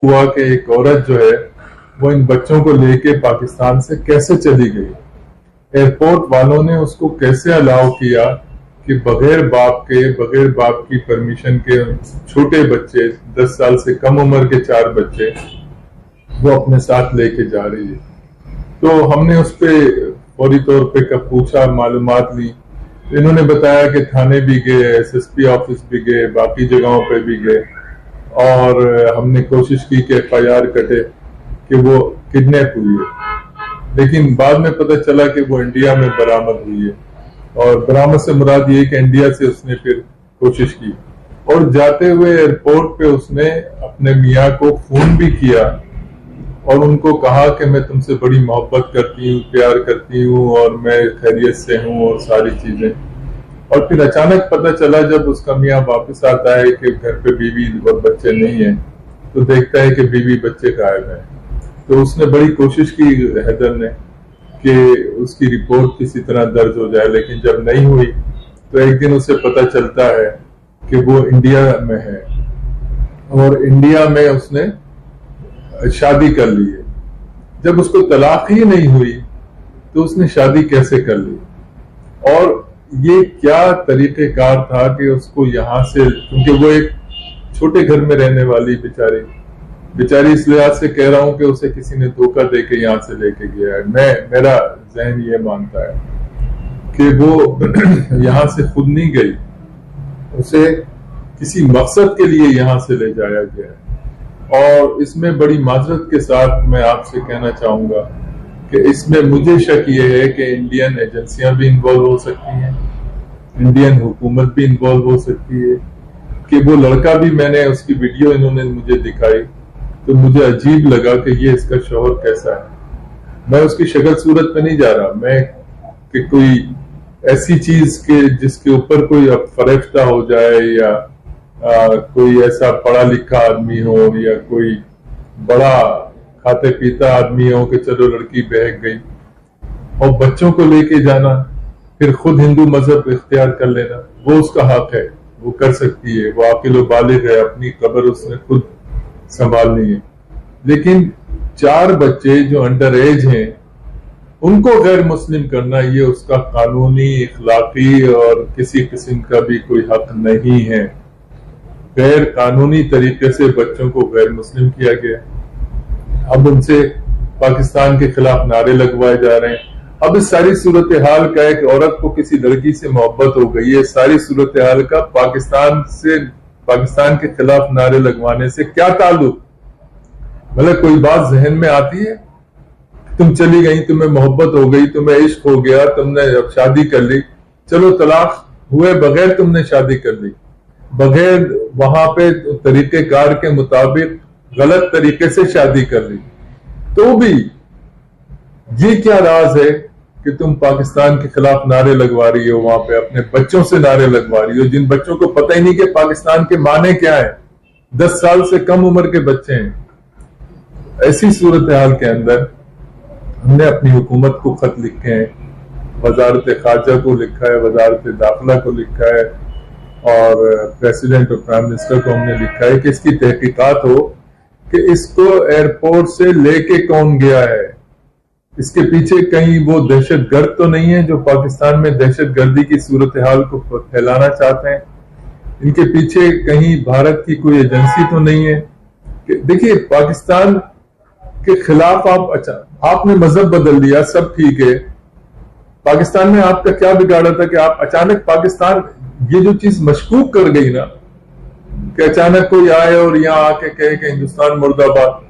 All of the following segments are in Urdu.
ہوا کہ ایک عورت جو ہے وہ ان بچوں کو لے کے پاکستان سے کیسے چلی گئی. ایئرپورٹ والوں نے اس کو کیسے الاؤ کیا کہ بغیر باپ کی پرمیشن کے چھوٹے بچے 10 سال سے کم عمر کے 4 بچے وہ اپنے ساتھ لے کے جا رہی ہے. تو ہم نے اس پہ فوری طور پہ پوچھا، معلومات لی. انہوں نے بتایا کہ تھانے بھی گئے، ایس ایس پی آفس بھی گئے، باقی جگہوں پہ بھی گئے، اور ہم نے کوشش کی کہ ایف آئی آر کٹے کہ وہ کڈنیپ ہوئی ہے. لیکن بعد میں پتہ چلا کہ وہ انڈیا میں برآمد ہوئی ہے، اور برآمد سے مراد یہ کہ انڈیا سے اس نے پھر کوشش کی، اور جاتے ہوئے ایئرپورٹ پہ اس نے اپنے میاں کو فون بھی کیا اور ان کو کہا کہ میں تم سے بڑی محبت کرتی ہوں، پیار کرتی ہوں، اور میں خیریت سے ہوں اور ساری چیزیں. اور پھر اچانک پتہ چلا جب اس کا میاں واپس آتا ہے کہ گھر پہ بیوی اور بچے نہیں ہیں، تو دیکھتا ہے کہ بیوی بچے غائب ہیں. تو اس نے بڑی کوشش کی حیدر نے کہ اس کی رپورٹ کسی طرح درج ہو جائے، لیکن جب نہیں ہوئی تو ایک دن اسے پتہ چلتا ہے کہ وہ انڈیا میں ہے، اور انڈیا میں اس نے شادی کر لی ہے. جب اس کو طلاق ہی نہیں ہوئی تو اس نے شادی کیسے کر لی؟ اور یہ کیا طریقہ کار تھا کہ اس کو یہاں سے، کیونکہ وہ ایک چھوٹے گھر میں رہنے والی بیچاری اس لحاظ سے کہہ رہا ہوں کہ اسے کسی نے دھوکہ دے کے یہاں سے لے کے گیا ہے. میرا ذہن یہ مانتا ہے کہ وہ یہاں سے خود نہیں گئی، اسے کسی مقصد کے لیے یہاں سے لے جایا گیا ہے. اور اس میں بڑی معذرت کے ساتھ میں آپ سے کہنا چاہوں گا کہ اس میں مجھے شک یہ ہے کہ انڈین ایجنسیاں بھی انوالو ہو سکتی ہیں، انڈین حکومت بھی انوالو ہو سکتی ہے. کہ وہ لڑکا بھی، میں نے اس کی ویڈیو انہوں نے مجھے دکھائی تو مجھے عجیب لگا کہ یہ اس کا شوہر کیسا ہے. میں اس کی شکل صورت پہ نہیں جا رہا، میں کہ کوئی ایسی چیز کے جس کے اوپر کوئی فریفتہ ہو جائے، یا کوئی ایسا پڑھا لکھا آدمی ہو، یا کوئی بڑا کھاتے پیتا آدمی ہو کہ چلو لڑکی بہک گئی، اور بچوں کو لے کے جانا، پھر خود ہندو مذہب اختیار کر لینا، وہ اس کا حق ہے، وہ کر سکتی ہے، وہ عاقل و بالغ ہے، اپنی قبر اس نے خود سنبھالنی ہے. لیکن 4 بچے جو انڈر ایج ہیں ان کو غیر مسلم کرنا، یہ اس کا قانونی، اخلاقی اور کسی قسم کا بھی کوئی حق نہیں ہے. غیر قانونی طریقے سے بچوں کو غیر مسلم کیا گیا. اب ان سے پاکستان کے خلاف نعرے لگوائے جا رہے ہیں. اب اس ساری صورتحال کا، ایک عورت کو کسی لڑکی سے محبت ہو گئی ہے، ساری صورتحال کا پاکستان کے خلاف نعرے لگوانے سے کیا تعلق؟ مطلب کوئی بات ذہن میں آتی ہے؟ تم چلی گئی، تمہیں محبت ہو گئی، تمہیں عشق ہو گیا، تم نے اب شادی کر لی، چلو طلاق ہوئے بغیر تم نے شادی کر لی، بغیر وہاں پہ طریقہ کار کے مطابق غلط طریقے سے شادی کر لی، تو بھی یہ کیا راز ہے کہ تم پاکستان کے خلاف نعرے لگوا رہی ہو؟ وہاں پہ اپنے بچوں سے نعرے لگوا رہی ہو، جن بچوں کو پتہ ہی نہیں کہ پاکستان کے معنی کیا ہے. 10 سال سے کم عمر کے بچے ہیں. ایسی صورتحال کے اندر ہم نے اپنی حکومت کو خط لکھے ہیں، وزارت خارجہ کو لکھا ہے، وزارت داخلہ کو لکھا ہے، اور پریزیڈنٹ اور پرائم منسٹر کو ہم نے لکھا ہے کہ اس کی تحقیقات ہو کہ اس کو ایئرپورٹ سے لے کے کون گیا ہے. اس کے پیچھے کہیں وہ دہشت گرد تو نہیں ہے جو پاکستان میں دہشت گردی کی صورتحال کو پھیلانا چاہتے ہیں؟ ان کے پیچھے کہیں بھارت کی کوئی ایجنسی تو نہیں ہے؟ دیکھیے، پاکستان کے خلاف آپ نے مذہب بدل دیا، سب ٹھیک ہے. پاکستان میں آپ کا کیا بگاڑا تھا کہ آپ اچانک پاکستان، یہ جو چیز مشکوک کر گئی نا کہ اچانک کوئی آئے اور یہاں آ کے کہے کہ ہندوستان مرد آباد،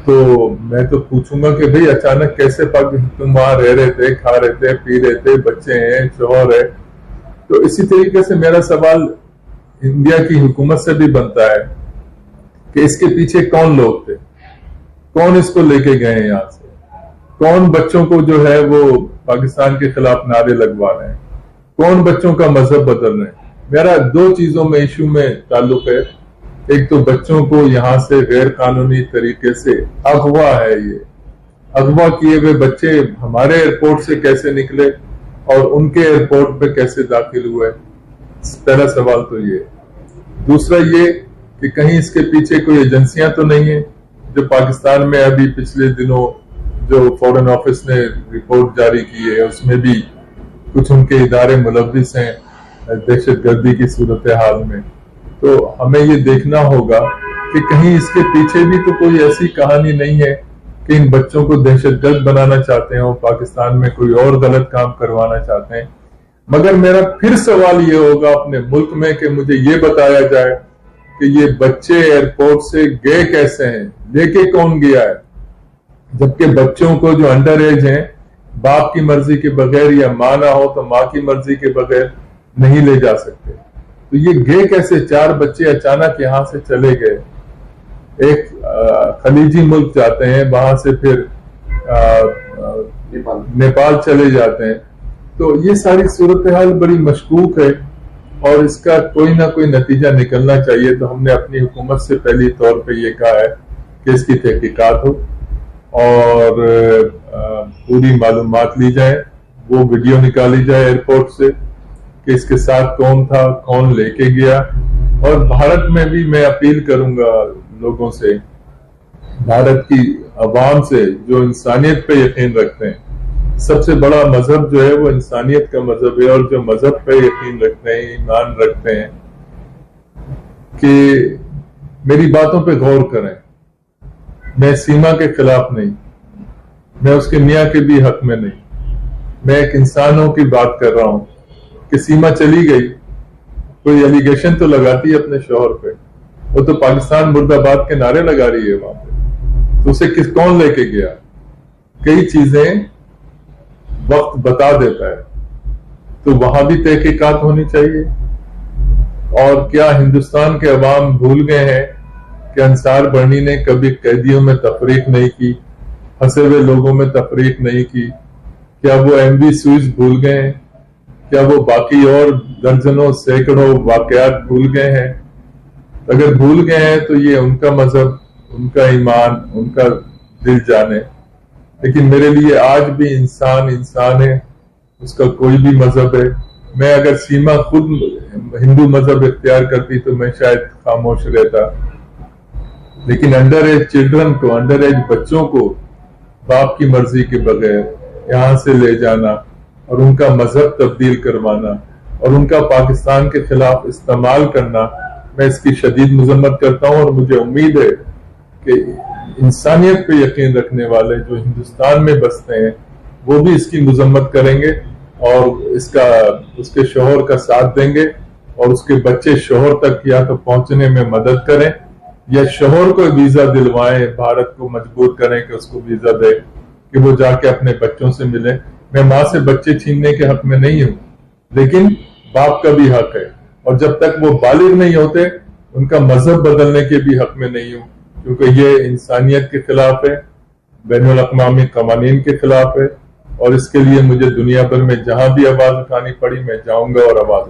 تو میں تو پوچھوں گا کہ بھئی اچانک کیسے تم وہاں رہ رہے تھے، کھا رہے تھے، پی رہے تھے، بچے ہیں، شوہر ہے. تو اسی طریقے سے میرا سوال انڈیا کی حکومت سے بھی بنتا ہے کہ اس کے پیچھے کون لوگ تھے، کون اس کو لے کے گئے ہیں یہاں سے، کون بچوں کو جو ہے وہ پاکستان کے خلاف نعرے لگوا رہے ہیں، کون بچوں کا مذہب بدل رہے ہیں. میرا 2 چیزوں میں ایشو میں تعلق ہے. ایک تو بچوں کو یہاں سے غیر قانونی طریقے سے اغوا ہے، یہ اغوا کیے ہوئے بچے ہمارے ایئرپورٹ سے کیسے نکلے اور ان کے ایئرپورٹ پہ کیسے داخل ہوئے؟ پہلا سوال تو یہ. دوسرا یہ کہ کہیں اس کے پیچھے کوئی ایجنسیاں تو نہیں ہیں جو پاکستان میں ابھی پچھلے دنوں جو فورن آفس نے رپورٹ جاری کی ہے اس میں بھی کچھ ان کے ادارے ملوث ہیں دہشت گردی کی صورتحال میں. تو ہمیں یہ دیکھنا ہوگا کہ کہیں اس کے پیچھے بھی تو کوئی ایسی کہانی نہیں ہے کہ ان بچوں کو دہشت گرد بنانا چاہتے ہیں اور پاکستان میں کوئی اور غلط کام کروانا چاہتے ہیں. مگر میرا پھر سوال یہ ہوگا اپنے ملک میں کہ مجھے یہ بتایا جائے کہ یہ بچے ایئرپورٹ سے گئے کیسے ہیں, لے کے کون گیا ہے, جبکہ بچوں کو جو انڈر ایج ہیں باپ کی مرضی کے بغیر یا ماں نہ ہو تو ماں کی مرضی کے بغیر نہیں لے جا سکتے. تو یہ گئے کیسے؟ 4 بچے اچانک یہاں سے چلے گئے, ایک خلیجی ملک جاتے ہیں, وہاں سے پھر نیپال چلے جاتے ہیں. تو یہ ساری صورتحال بڑی مشکوک ہے اور اس کا کوئی نہ کوئی نتیجہ نکلنا چاہیے. تو ہم نے اپنی حکومت سے پہلی طور پہ یہ کہا ہے کہ اس کی تحقیقات ہو اور پوری معلومات لی جائے. وہ ویڈیو نکالی جائے ایئرپورٹ سے کہ اس کے ساتھ کون تھا, کون لے کے گیا. اور بھارت میں بھی میں اپیل کروں گا لوگوں سے, بھارت کی عوام سے جو انسانیت پہ یقین رکھتے ہیں. سب سے بڑا مذہب جو ہے وہ انسانیت کا مذہب ہے, اور جو مذہب پہ یقین رکھتے ہیں, ایمان رکھتے ہیں, کہ میری باتوں پہ غور کریں. میں سیما کے خلاف نہیں, میں اس کے میاں کے بھی حق میں نہیں, میں ایک انسانوں کی بات کر رہا ہوں کہ سیما چلی گئی, کوئی ایلیگیشن تو لگاتی ہے اپنے شوہر پہ, وہ تو پاکستان مرد آباد کے نعرے لگا رہی ہے وہاں پہ, تو اسے کون لے کے گیا؟ کئی چیزیں وقت بتا دیتا ہے. تو وہاں بھی تحقیقات ہونی چاہیے. اور کیا ہندوستان کے عوام بھول گئے ہیں کہ انصار برنی نے کبھی قیدیوں میں تفریق نہیں کی, پھنسے ہوئے لوگوں میں تفریق نہیں کی؟ کیا وہ ایم وی سوئز بھول گئے ہیں؟ کیا وہ باقی اور درجنوں سینکڑوں واقعات بھول گئے ہیں؟ اگر بھول گئے ہیں تو یہ ان کا مذہب, ان کا ایمان, ان کا دل جانے. لیکن میرے لیے آج بھی انسان انسان ہے, اس کا کوئی بھی مذہب ہے. میں اگر سیما خود ہندو مذہب اختیار کرتی تو میں شاید خاموش رہتا, لیکن انڈر ایج چلڈرن کو, انڈر ایج بچوں کو باپ کی مرضی کے بغیر یہاں سے لے جانا اور ان کا مذہب تبدیل کروانا اور ان کا پاکستان کے خلاف استعمال کرنا, میں اس کی شدید مذمت کرتا ہوں. اور مجھے امید ہے کہ انسانیت پہ یقین رکھنے والے جو ہندوستان میں بستے ہیں وہ بھی اس کی مذمت کریں گے اور اس کے شوہر کا ساتھ دیں گے, اور اس کے بچے شوہر تک یا تو پہنچنے میں مدد کریں یا شوہر کو ویزا دلوائیں, بھارت کو مجبور کریں کہ اس کو ویزا دے کہ وہ جا کے اپنے بچوں سے ملے. میں ماں سے بچے چھیننے کے حق میں نہیں ہوں, لیکن باپ کا بھی حق ہے, اور جب تک وہ بالغ نہیں ہوتے ان کا مذہب بدلنے کے بھی حق میں نہیں ہوں, کیونکہ یہ انسانیت کے خلاف ہے, بین الاقوامی قوانین کے خلاف ہے. اور اس کے لیے مجھے دنیا بھر میں جہاں بھی آواز اٹھانی پڑی میں جاؤں گا اور آواز